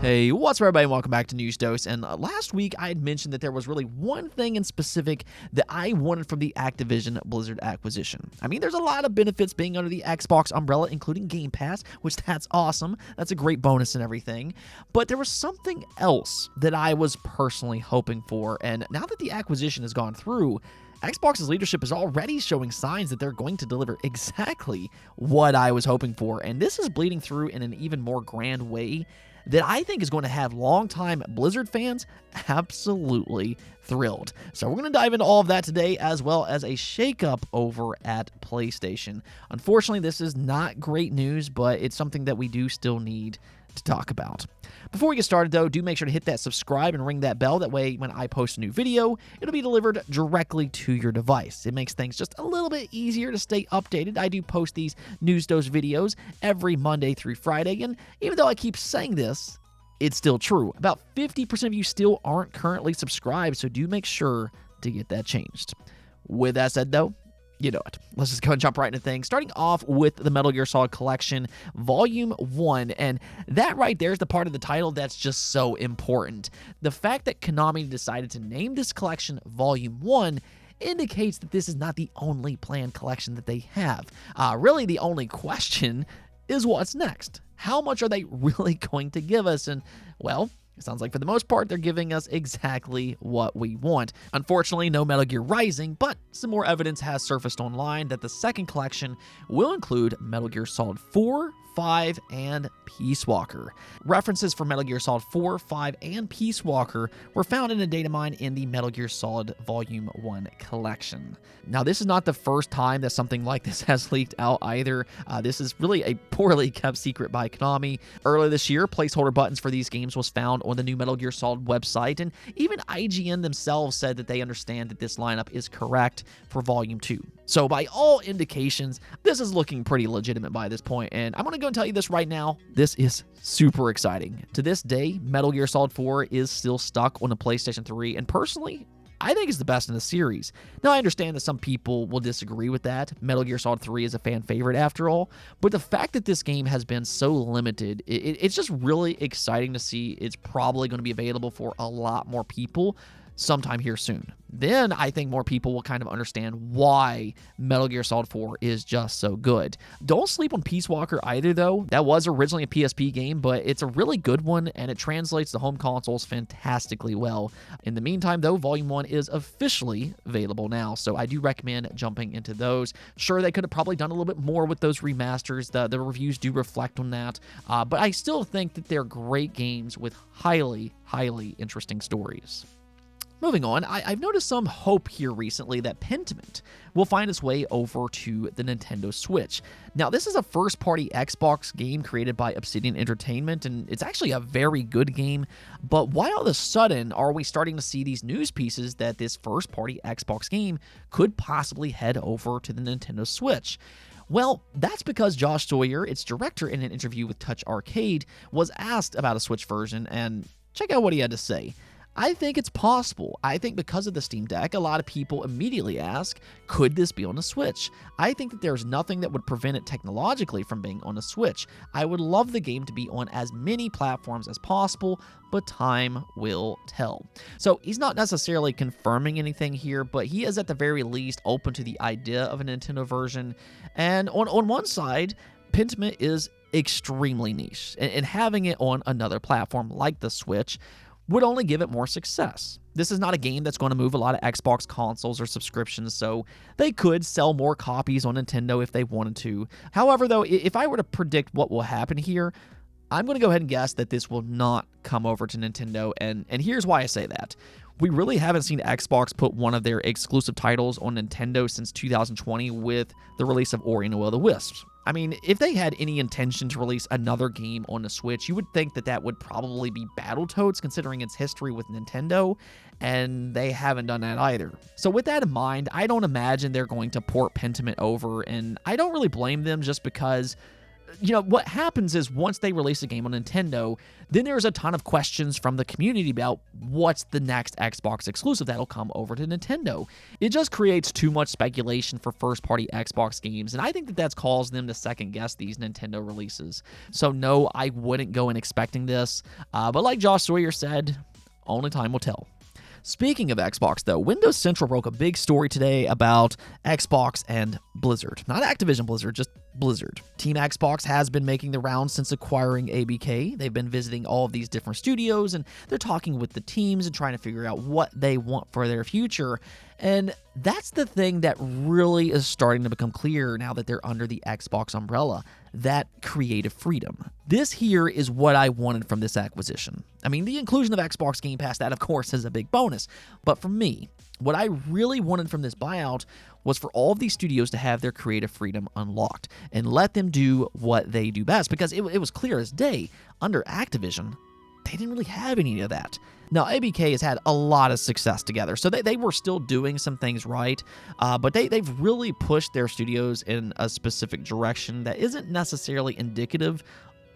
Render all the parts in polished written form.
Hey, what's up, everybody? Welcome back to News Dose. And last week, I had mentioned that there was really one thing in specific that I wanted from the Activision Blizzard acquisition. I mean, there's a lot of benefits being under the Xbox umbrella, including Game Pass, which that's awesome. That's a great bonus and everything. But there was something else that I was personally hoping for. And now that the acquisition has gone through, Xbox's leadership is already showing signs that they're going to deliver exactly what I was hoping for. And this is bleeding through in an even more grand way that I think is going to have longtime Blizzard fans absolutely thrilled. So we're going to dive into all of that today, as well as a shakeup over at PlayStation. Unfortunately, this is not great news, but it's something that we do still need to talk about. Before we get started, though, do make sure to hit that subscribe and ring that bell. That way, when I post a new video, it'll be delivered directly to your device. It makes things just a little bit easier to stay updated. I do post these News Dose videos every Monday through Friday, and even though I keep saying this, it's still true. About 50% of you still aren't currently subscribed, so do make sure to get that changed. With that said, though, you know it. Let's just go and jump right into things. Starting off with the Metal Gear Solid Collection, Volume 1. And that right there is the part of the title that's just so important. The fact that Konami decided to name this collection Volume 1 indicates that this is not the only planned collection that they have. Really, the only question is what's next. How much are they really going to give us? And, well, it sounds like for the most part, they're giving us exactly what we want. Unfortunately, no Metal Gear Rising, but some more evidence has surfaced online that the second collection will include Metal Gear Solid 4, 5, and Peace Walker. References for Metal Gear Solid 4, 5, and Peace Walker were found in a data mine in the Metal Gear Solid Volume 1 collection. Now, this is not the first time that something like this has leaked out either. This is really a poorly kept secret by Konami. Earlier this year, placeholder buttons for these games was found on the new Metal Gear Solid website, and even IGN themselves said that they understand that this lineup is correct for Volume 2. So by all indications, this is looking pretty legitimate by this point, and I'm going to go and tell you this right now. This is super exciting. To this day, Metal Gear Solid 4 is still stuck on the PlayStation 3, and personally, I think it's the best in the series. Now, I understand that some people will disagree with that. Metal Gear Solid 3 is a fan favorite after all, but the fact that this game has been so limited, it's just really exciting to see. It's probably going to be available for a lot more people sometime here soon. Then I think more people will kind of understand why Metal Gear Solid 4 is just so good. Don't sleep on Peace Walker either, though. That was originally a PSP game, but it's a really good one, and it translates to home consoles fantastically well. In the meantime, though, Volume 1 is officially available now, so I do recommend jumping into those. Sure, they could have probably done a little bit more with those remasters. The reviews do reflect on that, but I still think that they're great games with highly, highly interesting stories. Moving on, I've noticed some hope here recently that Pentiment will find its way over to the Nintendo Switch. Now, this is a first-party Xbox game created by Obsidian Entertainment, and it's actually a very good game, but why all of a sudden are we starting to see these news pieces that this first-party Xbox game could possibly head over to the Nintendo Switch? Well, that's because Josh Sawyer, its director, in an interview with Touch Arcade, was asked about a Switch version, and check out what he had to say. I think it's possible. I think because of the Steam Deck, a lot of people immediately ask, could this be on the Switch? I think that there's nothing that would prevent it technologically from being on a Switch. I would love the game to be on as many platforms as possible, but time will tell. So he's not necessarily confirming anything here, but he is at the very least open to the idea of a Nintendo version. And on one side, Pentiment is extremely niche, and having it on another platform like the Switch would only give it more success. This is not a game that's going to move a lot of Xbox consoles or subscriptions, so they could sell more copies on Nintendo if they wanted to. However, though, if I were to predict what will happen here, I'm going to go ahead and guess that this will not come over to Nintendo, and here's why I say that. We really haven't seen Xbox put one of their exclusive titles on Nintendo since 2020 with the release of Ori and the Will of the Wisps. I mean, if they had any intention to release another game on the Switch, you would think that that would probably be Battletoads, considering its history with Nintendo, and they haven't done that either. So with that in mind, I don't imagine they're going to port Pentiment over, and I don't really blame them just because what happens is once they release a game on Nintendo, then there's a ton of questions from the community about what's the next Xbox exclusive that'll come over to Nintendo. It just creates too much speculation for first-party Xbox games, and I think that that's caused them to second-guess these Nintendo releases. So no, I wouldn't go in expecting this, but like Josh Sawyer said, only time will tell. Speaking of Xbox, though, Windows Central broke a big story today about Xbox and Blizzard. Not Activision Blizzard, just Blizzard. Team Xbox has been making the rounds since acquiring ABK. They've been visiting all of these different studios, and they're talking with the teams and trying to figure out what they want for their future. And that's the thing that really is starting to become clear now that they're under the Xbox umbrella, that creative freedom. This here is what I wanted from this acquisition. I mean, the inclusion of Xbox Game Pass, that of course is a big bonus, but for me, what I really wanted from this buyout was for all of these studios to have their creative freedom unlocked and let them do what they do best, because it was clear as day, under Activision, they didn't really have any of that. Now, ABK has had a lot of success together, so they were still doing some things right, but they've really pushed their studios in a specific direction that isn't necessarily indicative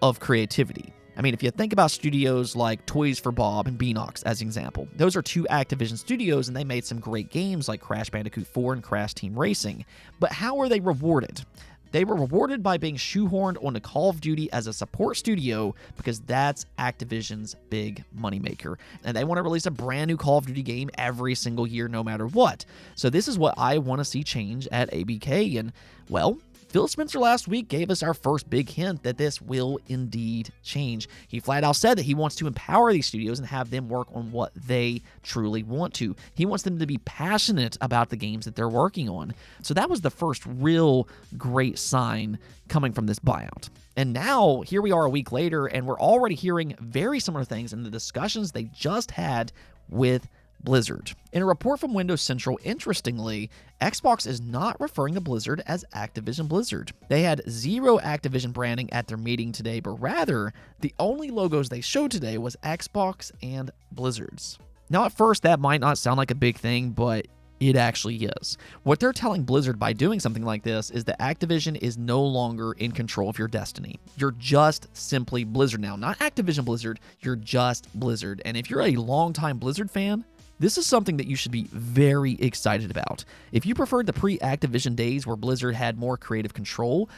of creativity. I mean, if you think about studios like Toys for Bob and Beanox as an example, those are two Activision studios, and they made some great games like Crash Bandicoot 4 and Crash Team Racing. But how are they rewarded? They were rewarded by being shoehorned onto Call of Duty as a support studio, because that's Activision's big moneymaker. And they want to release a brand new Call of Duty game every single year, no matter what. So this is what I want to see change at ABK. And, well, Phil Spencer last week gave us our first big hint that this will indeed change. He flat out said that he wants to empower these studios and have them work on what they truly want to. He wants them to be passionate about the games that they're working on. So that was the first real great sign coming from this buyout. And now, here we are a week later, and we're already hearing very similar things in the discussions they just had with Blizzard. In a report from Windows Central, interestingly, Xbox is not referring to Blizzard as Activision Blizzard. They had zero Activision branding at their meeting today, but rather, the only logos they showed today was Xbox and Blizzard's. Now, at first, that might not sound like a big thing, but it actually is. What they're telling Blizzard by doing something like this is that Activision is no longer in control of your destiny. You're just simply Blizzard now. Not Activision Blizzard, you're just Blizzard. And if you're a longtime Blizzard fan, this is something that you should be very excited about. If you preferred the pre-Activision days where Blizzard had more creative control,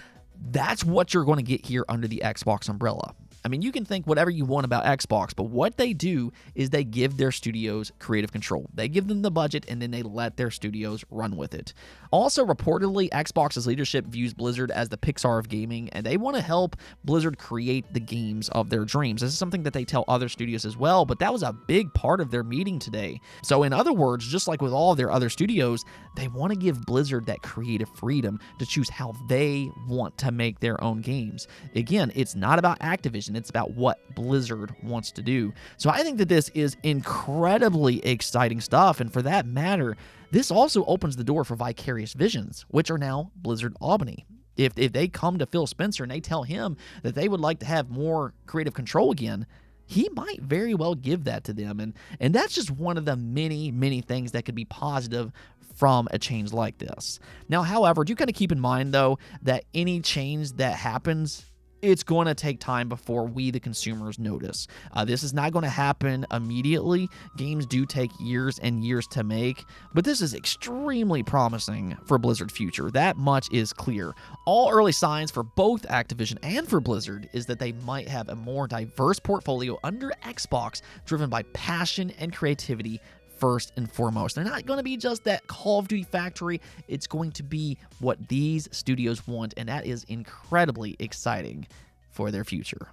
that's what you're going to get here under the Xbox umbrella. I mean, you can think whatever you want about Xbox, but what they do is they give their studios creative control. They give them the budget, and then they let their studios run with it. Also, reportedly, Xbox's leadership views Blizzard as the Pixar of gaming, and they want to help Blizzard create the games of their dreams. This is something that they tell other studios as well, but that was a big part of their meeting today. So in other words, just like with all of their other studios, they want to give Blizzard that creative freedom to choose how they want to make their own games. Again, it's not about Activision. It's about what Blizzard wants to do. So I think that this is incredibly exciting stuff. And for that matter, this also opens the door for Vicarious Visions, which are now Blizzard Albany. If they come to Phil Spencer and they tell him that they would like to have more creative control again, he might very well give that to them. And that's just one of the many, many things that could be positive from a change like this. Now, however, do kind of keep in mind, though, that any change that happens, it's going to take time before we, the consumers, notice. This is not going to happen immediately. Games do take years and years to make, but this is extremely promising for Blizzard's future. That much is clear. All early signs for both Activision and for Blizzard is that they might have a more diverse portfolio under Xbox, driven by passion and creativity first and foremost. They're not going to be just that Call of Duty factory. It's going to be what these studios want, and that is incredibly exciting for their future.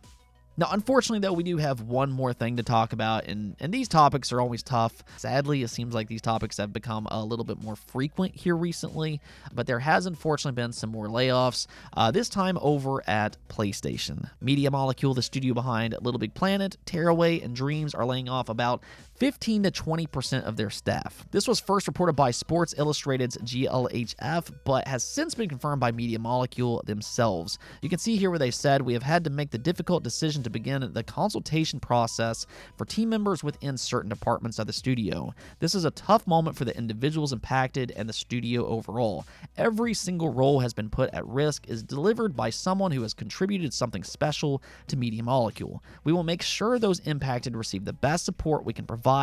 Now, unfortunately, though, we do have one more thing to talk about, and these topics are always tough. Sadly, it seems like these topics have become a little bit more frequent here recently, but there has unfortunately been some more layoffs, this time over at PlayStation. Media Molecule, the studio behind Little Big Planet, Tearaway, and Dreams are laying off about 15 to 20% of their staff. This was first reported by Sports Illustrated's GLHF, but has since been confirmed by Media Molecule themselves. You can see here where they said, "We have had to make the difficult decision to begin the consultation process for team members within certain departments of the studio. This is a tough moment for the individuals impacted and the studio overall. Every single role has been put at risk is delivered by someone who has contributed something special to Media Molecule. We will make sure those impacted receive the best support we can provide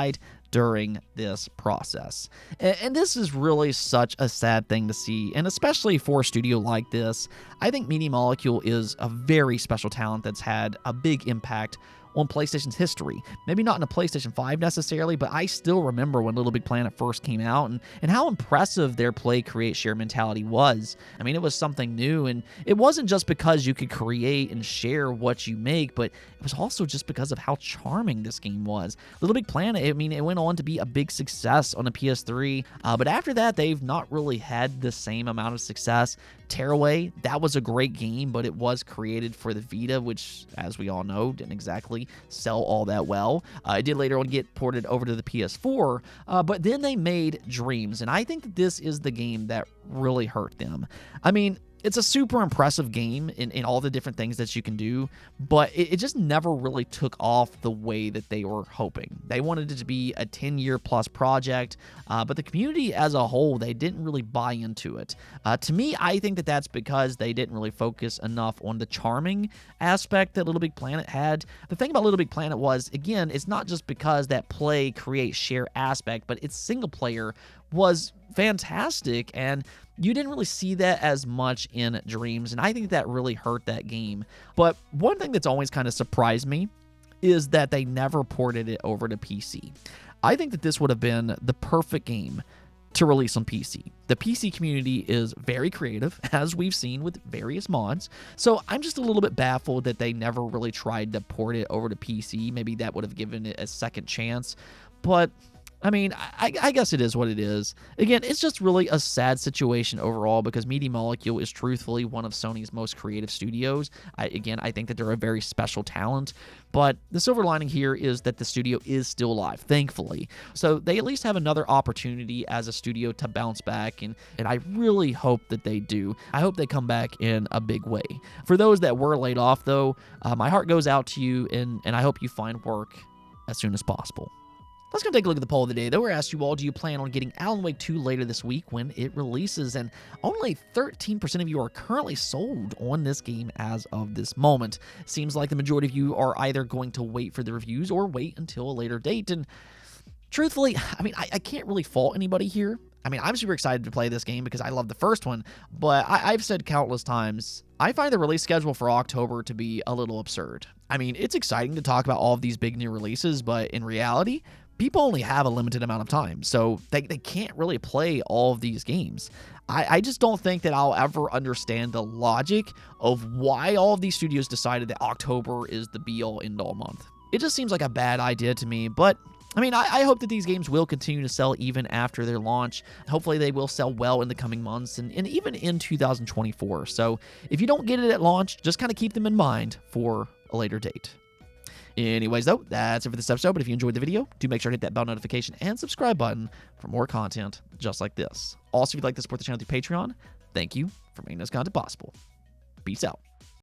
during this process." And this is really such a sad thing to see, and especially for a studio like this. I think Media Molecule is a very special talent that's had a big impact on PlayStation's history. Maybe not in a PlayStation 5 necessarily, but I still remember when Little Big Planet first came out and how impressive their play, create, share mentality was. I mean, it was something new, and it wasn't just because you could create and share what you make, but it was also just because of how charming this game was. Little Big Planet, I mean, it went on to be a big success on a PS3, but after that, they've not really had the same amount of success. Tearaway, that was a great game, but it was created for the Vita, which, as we all know, didn't exactly sell all that well. It did later on get ported over to the PS4, but then they made Dreams, and I think that this is the game that really hurt them. I mean, it's a super impressive game in all the different things that you can do, but it just never really took off the way that they were hoping. They wanted it to be a 10-year plus project, but the community as a whole, they didn't really buy into it. To me, I think that that's because they didn't really focus enough on the charming aspect that Little Big Planet had. The thing about Little Big Planet was, again, it's not just because that play, create, share aspect, but its single player was fantastic, and you didn't really see that as much in Dreams, and I think that really hurt that game. But one thing that's always kind of surprised me is that they never ported it over to PC. I think that this would have been the perfect game to release on PC. The PC community is very creative, as we've seen with various mods, so I'm just a little bit baffled that they never really tried to port it over to PC. Maybe that would have given it a second chance, but I mean, I guess it is what it is. Again, it's just really a sad situation overall because Media Molecule is truthfully one of Sony's most creative studios. I think that they're a very special talent, but the silver lining here is that the studio is still alive, thankfully. So they at least have another opportunity as a studio to bounce back, and I really hope that they do. I hope they come back in a big way. For those that were laid off, though, my heart goes out to you, and I hope you find work as soon as possible. Let's go take a look at the poll of the day, though. We asked you all, do you plan on getting Alan Wake 2 later this week when it releases? And only 13% of you are currently sold on this game as of this moment. Seems like the majority of you are either going to wait for the reviews or wait until a later date. And truthfully, I mean, I can't really fault anybody here. I mean, I'm super excited to play this game because I love the first one, but I've said countless times, I find the release schedule for October to be a little absurd. I mean, it's exciting to talk about all of these big new releases, but in reality, people only have a limited amount of time, so they can't really play all of these games. I just don't think that I'll ever understand the logic of why all of these studios decided that October is the be-all, end-all month. It just seems like a bad idea to me, but I mean, I hope that these games will continue to sell even after their launch. Hopefully they will sell well in the coming months and even in 2024. So if you don't get it at launch, just kind of keep them in mind for a later date. Anyways, though, that's it for this episode, but if you enjoyed the video, do make sure to hit that bell notification and subscribe button for more content just like this. Also, if you'd like to support the channel through Patreon, thank you for making this content possible. Peace out.